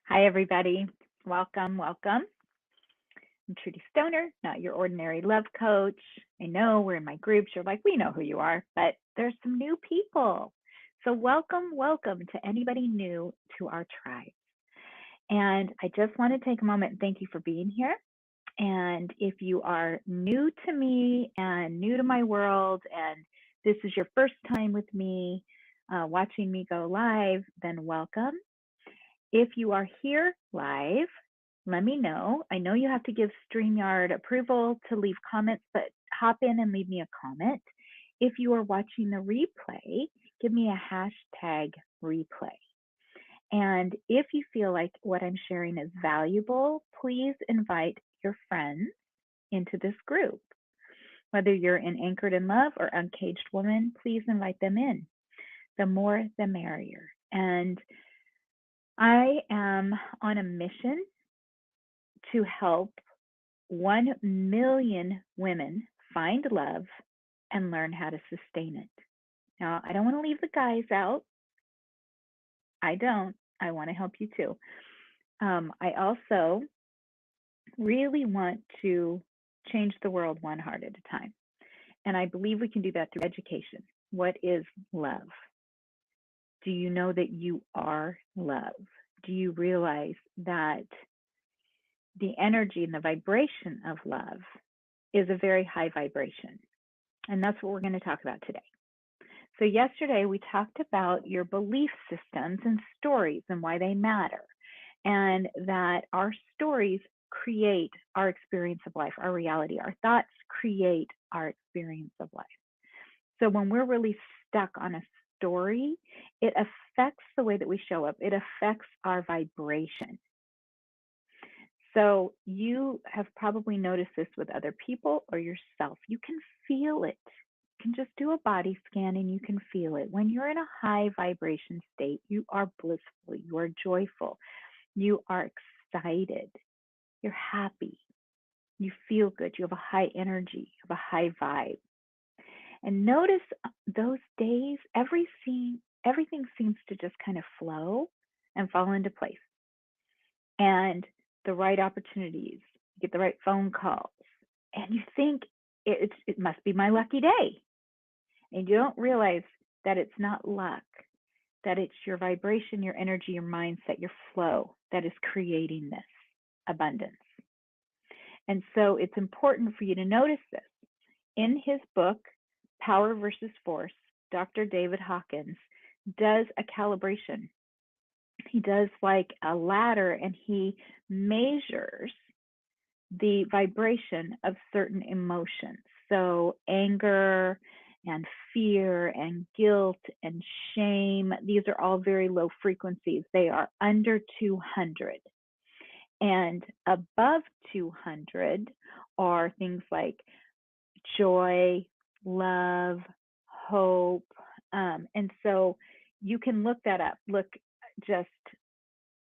Hi, everybody. Welcome, welcome. I'm Trudy Stoner, not your ordinary love coach. I know we're in my groups. You're like, we know who you are, but there's some new people. So, welcome to anybody new to our tribe. And I just want to take a moment and thank you for being here. And if you are new to me and new to my world, and this is your first time with me, watching me go live, then welcome. If you are here live, let me know. I know you have to give StreamYard approval to leave comments, but hop in and leave me a comment. If you are watching the replay, give me a hashtag replay. And if you feel like what I'm sharing is valuable, please invite your friends into this group. Whether you're in Anchored in Love or Uncaged Woman, please invite them in. The more, the merrier. And I am on a mission to help 1 million women find love and learn how to sustain it. Now, I don't want to leave the guys out. I don't. I want to help you too. I also really want to change the world one heart at a time. And I believe we can do that through education. What is love? Do you know that you are love? Do you realize that the energy and the vibration of love is a very high vibration? And that's what we're going to talk about today. So, yesterday we talked about your belief systems and stories and why they matter, and that our stories create our experience of life, our reality. Our thoughts create our experience of life. So, when we're really stuck on a story, it affects the way that we show up, it affects our vibration. So, you have probably noticed this with other people or yourself. You can feel it. You can just do a body scan and you can feel it. When you're in a high vibration state, you are blissful, you are joyful, you are excited, you're happy, you feel good, you have a high energy, you have a high vibe. And notice those days, everything seems to just kind of flow and fall into place. And the right opportunities, you get the right phone calls, and you think it must be my lucky day. And you don't realize that it's not luck, that it's your vibration, your energy, your mindset, your flow that is creating this abundance. And so it's important for you to notice this. In his book, Power versus Force, Dr. David Hawkins does a calibration. He does like a ladder and he measures the vibration of certain emotions. So anger and fear and guilt and shame, these are all very low frequencies. They are under 200. And above 200 are things like joy, love, hope. And so you can look that up. Look just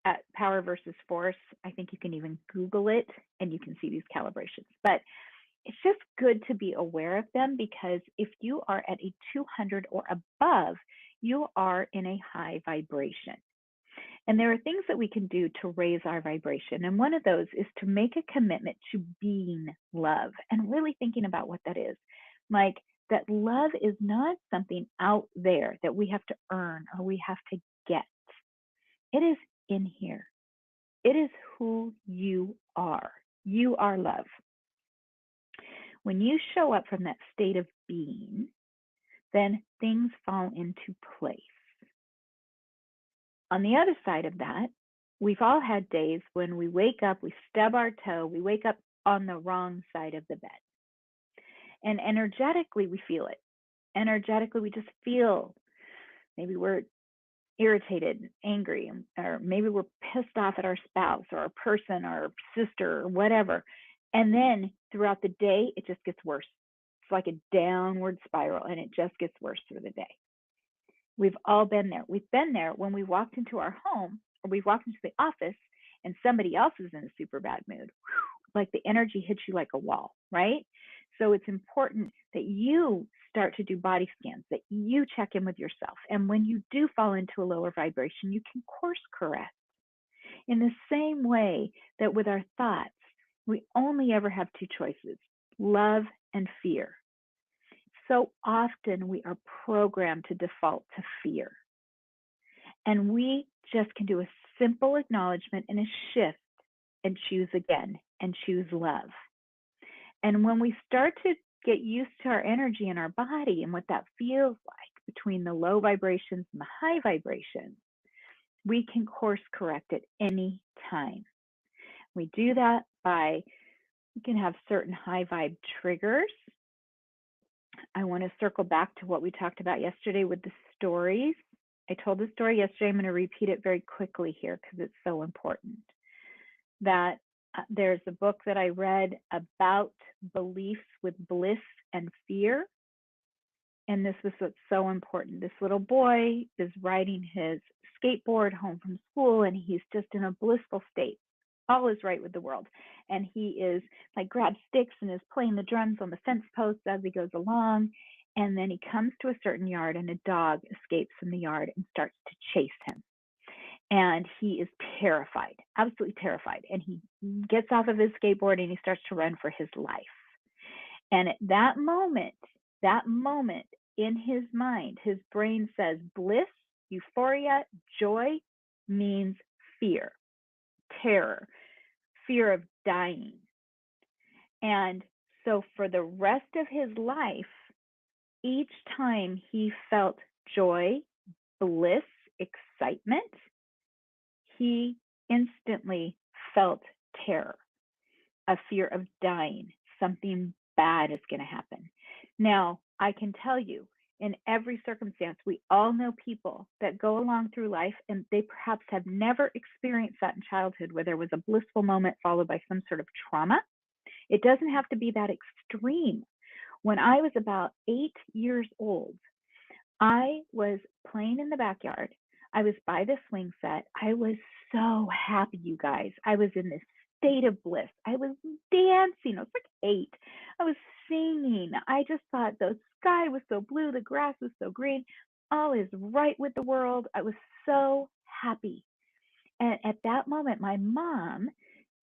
at Power versus Force. I think you can even Google it and you can see these calibrations. But it's just good to be aware of them, because if you are at a 200 or above, you are in a high vibration. And there are things that we can do to raise our vibration. And one of those is to make a commitment to being love and really thinking about what that is. Like that love is not something out there that we have to earn or we have to get. It is in here. It is who you are. You are love. When you show up from that state of being, then things fall into place. On the other side of that, we've all had days when we wake up, we stub our toe, we wake up on the wrong side of the bed. And energetically, we feel it. Energetically, we just feel maybe we're irritated, angry, or maybe we're pissed off at our spouse or a person or a sister or whatever. And then throughout the day, it just gets worse. It's like a downward spiral, and it just gets worse through the day. We've all been there. We've been there when we walked into our home or we walked into the office and somebody else is in a super bad mood. Like the energy hits you like a wall, right? So it's important that you start to do body scans, that you check in with yourself. And when you do fall into a lower vibration, you can course correct. In the same way that with our thoughts, we only ever have two choices, love and fear. So often we are programmed to default to fear. And we just can do a simple acknowledgement and a shift and choose again and choose love. And when we start to get used to our energy in our body and what that feels like between the low vibrations and the high vibrations, we can course correct at any time. We do that by, we can have certain high vibe triggers. I want to circle back to what we talked about yesterday with the stories. I told the story yesterday. I'm going to repeat it very quickly here because it's so important. That there's a book that I read about beliefs with bliss and fear. And this was what's so important. This little boy is riding his skateboard home from school, and he's just in a blissful state. All is right with the world. And he is like grabbed sticks and is playing the drums on the fence posts as he goes along. And then he comes to a certain yard, and a dog escapes from the yard and starts to chase him. And he is terrified, absolutely terrified. And he gets off of his skateboard and he starts to run for his life. And at that moment in his mind, his brain says bliss, euphoria, joy means fear, terror, fear of dying. And so for the rest of his life, each time he felt joy, bliss, excitement, he instantly felt terror, a fear of dying. Something bad is going to happen. Now, I can tell you, in every circumstance, we all know people that go along through life and they perhaps have never experienced that in childhood where there was a blissful moment followed by some sort of trauma. It doesn't have to be that extreme. When I was about 8 years old, I was playing in the backyard. I was by the swing set. I was so happy, you guys. I was in this state of bliss. I was dancing. I was like 8. I was singing. I just thought the sky was so blue. The grass was so green. All is right with the world. I was so happy. And at that moment, my mom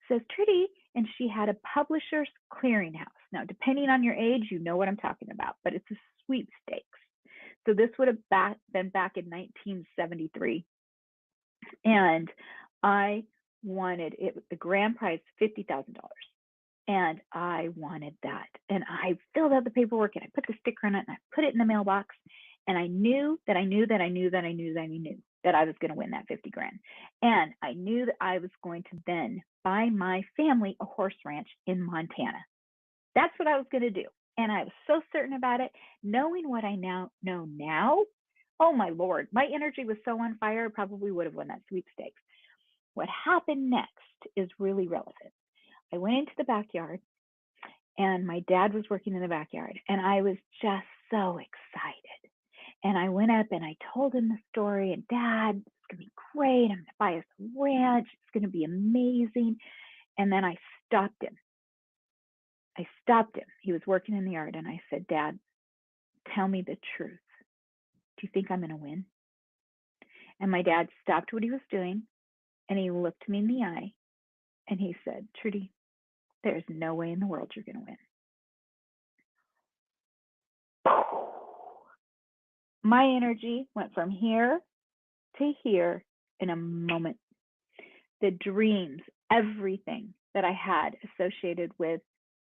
says, Trudy, and she had a publisher's clearinghouse. Now, depending on your age, you know what I'm talking about, but it's a sweepstakes. So this would have been back in 1973. And I wanted it, the grand prize, $50,000. And I wanted that. And I filled out the paperwork and I put the sticker on it and I put it in the mailbox. And I knew that I knew that I was going to win that 50 grand. And I knew that I was going to then buy my family a horse ranch in Montana. That's what I was going to do. And I was so certain about it, knowing what I now know now. Oh my Lord, my energy was so on fire, I probably would have won that sweepstakes. What happened next is really relevant. I went into the backyard and my dad was working in the backyard and I was just so excited. And I went up and I told him the story, and Dad, it's going to be great. I'm going to buy us a ranch. It's going to be amazing. And then I stopped him. He was working in the yard, and I said, Dad, tell me the truth. Do you think I'm going to win? And my dad stopped what he was doing, and he looked me in the eye, and he said, Trudy, there's no way in the world you're going to win. My energy went from here to here in a moment. The dreams, everything that I had associated with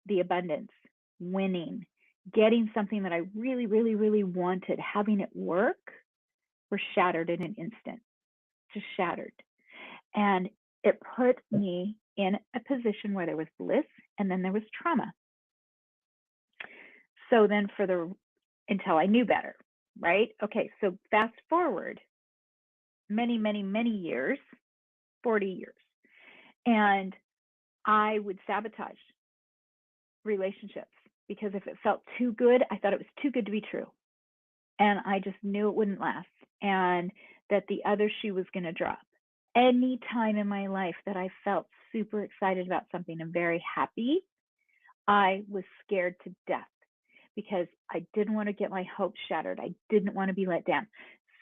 the abundance, winning, getting something that I really, really, really wanted, having it work, were shattered in an instant, just shattered. And it put me in a position where there was bliss and then there was trauma. So then until I knew better, right? Okay, so fast forward many, many, many years, 40 years, and I would sabotage relationships because if it felt too good, I thought it was too good to be true. And I just knew it wouldn't last and that the other shoe was going to drop. Any time in my life that I felt super excited about something and very happy, I was scared to death because I didn't want to get my hopes shattered. I didn't want to be let down.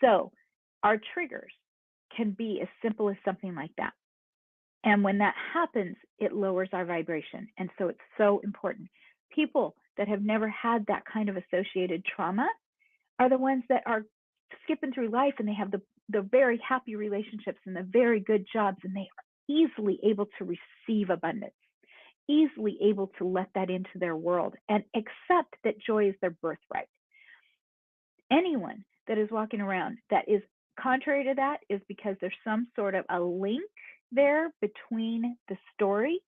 So our triggers can be as simple as something like that. And when that happens, it lowers our vibration. And so it's so important. People that have never had that kind of associated trauma are the ones that are skipping through life, and they have the very happy relationships and the very good jobs, and they are easily able to receive abundance, easily able to let that into their world and accept that joy is their birthright. Anyone that is walking around that is contrary to that is because there's some sort of a link there between the story,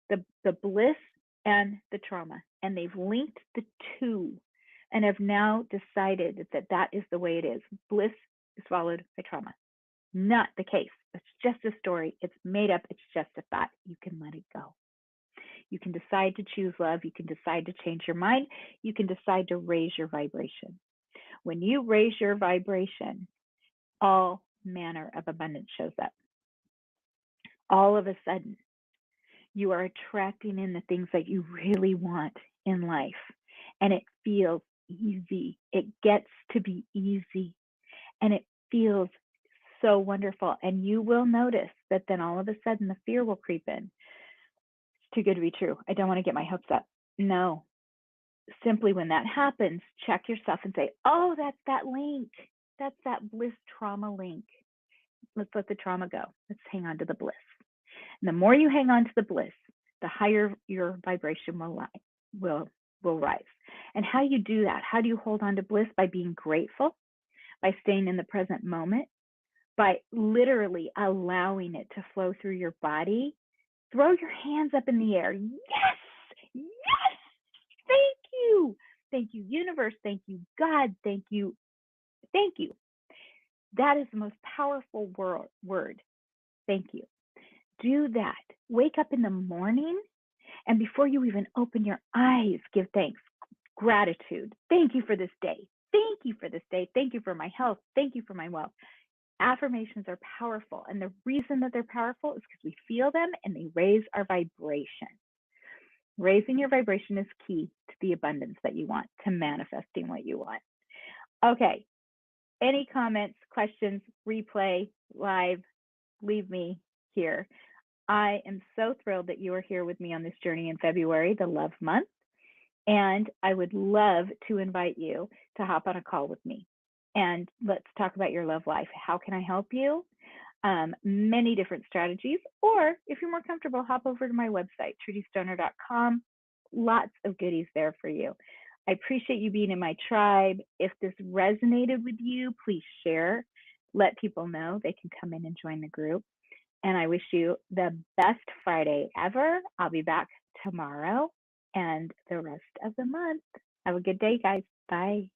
the bliss, and the trauma. And they've linked the two and have now decided that that is the way it is. Bliss is followed by trauma. Not the case. It's just a story. It's made up. It's just a thought. You can let it go. You can decide to choose love. You can decide to change your mind. You can decide to raise your vibration. When you raise your vibration, all manner of abundance shows up. All of a sudden, you are attracting in the things that you really want in life. And it feels easy. It gets to be easy. And it feels so wonderful. And you will notice that then all of a sudden the fear will creep in. It's too good to be true. I don't want to get my hopes up. No. Simply when that happens, check yourself and say, oh, that's that link. That's that bliss trauma link. Let's let the trauma go. Let's hang on to the bliss. And the more you hang on to the bliss, the higher your vibration will rise. And how do you do that? How do you hold on to bliss? By being grateful, by staying in the present moment, by literally allowing it to flow through your body. Throw your hands up in the air. Yes, yes, thank you. Thank you, universe. Thank you, God. Thank you. Thank you. That is the most powerful word. Thank you. Do that. Wake up in the morning, and before you even open your eyes, give thanks, gratitude. Thank you for this day. Thank you for this day. Thank you for my health. Thank you for my wealth. Affirmations are powerful, and the reason that they're powerful is because we feel them and they raise our vibration. Raising your vibration is key to the abundance that you want, to manifesting what you want. Okay. Any comments, questions, replay, live, leave me here. I am so thrilled that you are here with me on this journey in February, the love month. And I would love to invite you to hop on a call with me. And let's talk about your love life. How can I help you? Many different strategies. Or if you're more comfortable, hop over to my website, trudystoner.com. Lots of goodies there for you. I appreciate you being in my tribe. If this resonated with you, please share. Let people know they can come in and join the group. And I wish you the best Friday ever. I'll be back tomorrow and the rest of the month. Have a good day, guys. Bye.